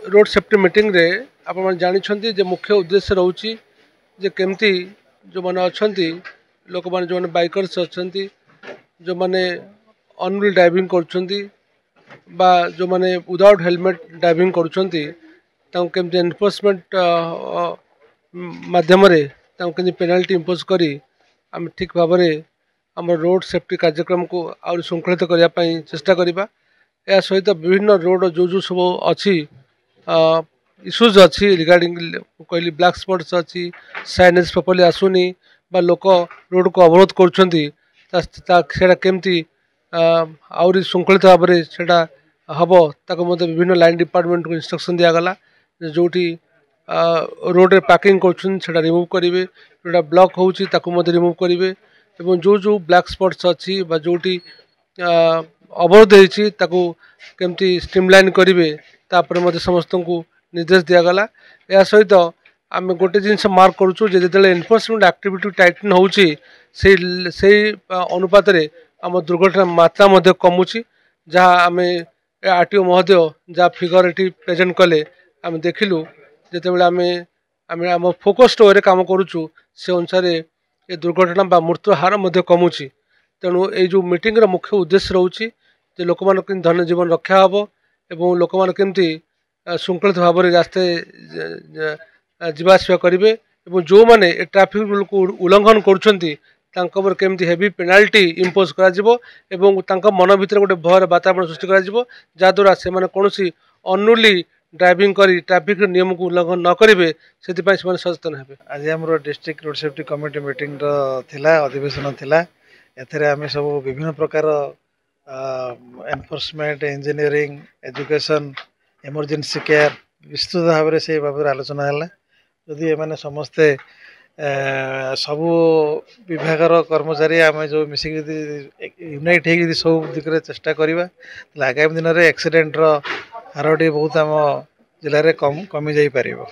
Road safety meeting रे आप जानते जे मुख्य उद्देश्य रोचे जे केमती जो मैंने अच्छा लोक मैंने जो बाइकर्स अच्छा जो मैंने अनविल ड्राइविंग कर जो मैंने विदाउट हेलमेट ड्राइविंग करमती एनफोर्समेंट माध्यम पेनाल्टी इम्पोज करी आम ठीक भाव में आम रोड सेफ्टी कार्यक्रम को आउरी श्रृंखलित करने चेष्टा करवा। या सहित विभिन्न रोड जो जो सब अच्छी इश्यूज अच्छी रिगार्डिंग कहली ब्लैक स्पॉट्स अच्छी साइनेज प्रॉपर्ली आसुनी बा लोक रोड को अवरोध करमती आउरी श्रृंखलित भाव में सेटा हम ताको विभिन्न लाइन डिपार्टमेंट को इंस्ट्रक्शन दिगला जोटी रोड रे पार्किंग कर रिमूव करेंगे जोटा ब्लॉक होची रिमूव करेंगे एवं जो जो ब्लैक स्पॉट्स अच्छी जोटी अवरोध होमती स्ट्रीमलाइन करेंगे तापर समस्त को निर्देश दिगला। या सहित आम गोटे जिनस मार्क करुचु जो एनफोर्समेंट एक्टिविटी टाइटन होची से अनुपात आम दुर्घटना मात्रा कमुची जहाँ आम आरटीओ महोदय जहाँ फिगर ये प्रेजेंट कले आम देखिलु जिते आम आम आम फोकस्ड वे काम करुचु से अनुसार ये दुर्घटना बा मृत्यु हार कमुची। तेणु ये जो मीटिंग रो मुख्य उद्देश्य रोचे जे लोक मान धन जीवन रक्षा हम एवं लोक मान केमती श्रृंखलित भाव में रास्ते जावासवा करेंगे और जो मैंने ट्रैफिक रूल को उल्लंघन कर केमती हेवी पेनाल्टी इम्पोज कर मन भर गोटे भयर वातावरण सृष्टि करा से कौन अनरूली ड्राइविंग करी ट्रैफिक नियम को उल्लंघन न करेंगे से सचेतन हे। आज आम district road safety committee meeting थिला अधिवेशन थिला एथरे आम सब विभिन्न प्रकार enforcement engineering education emergency care विस्तृत भाव में से बाबद आलोचना है जदि एमाने समस्ते सबू विभागर कर्मचारी आम जो मिसिक यूनाइट हो सब दिगरे चेष्टा करवा आगामी दिन में एक्सीडेंट हारटी बहुत आम जिले में कमी जाई पारिबो।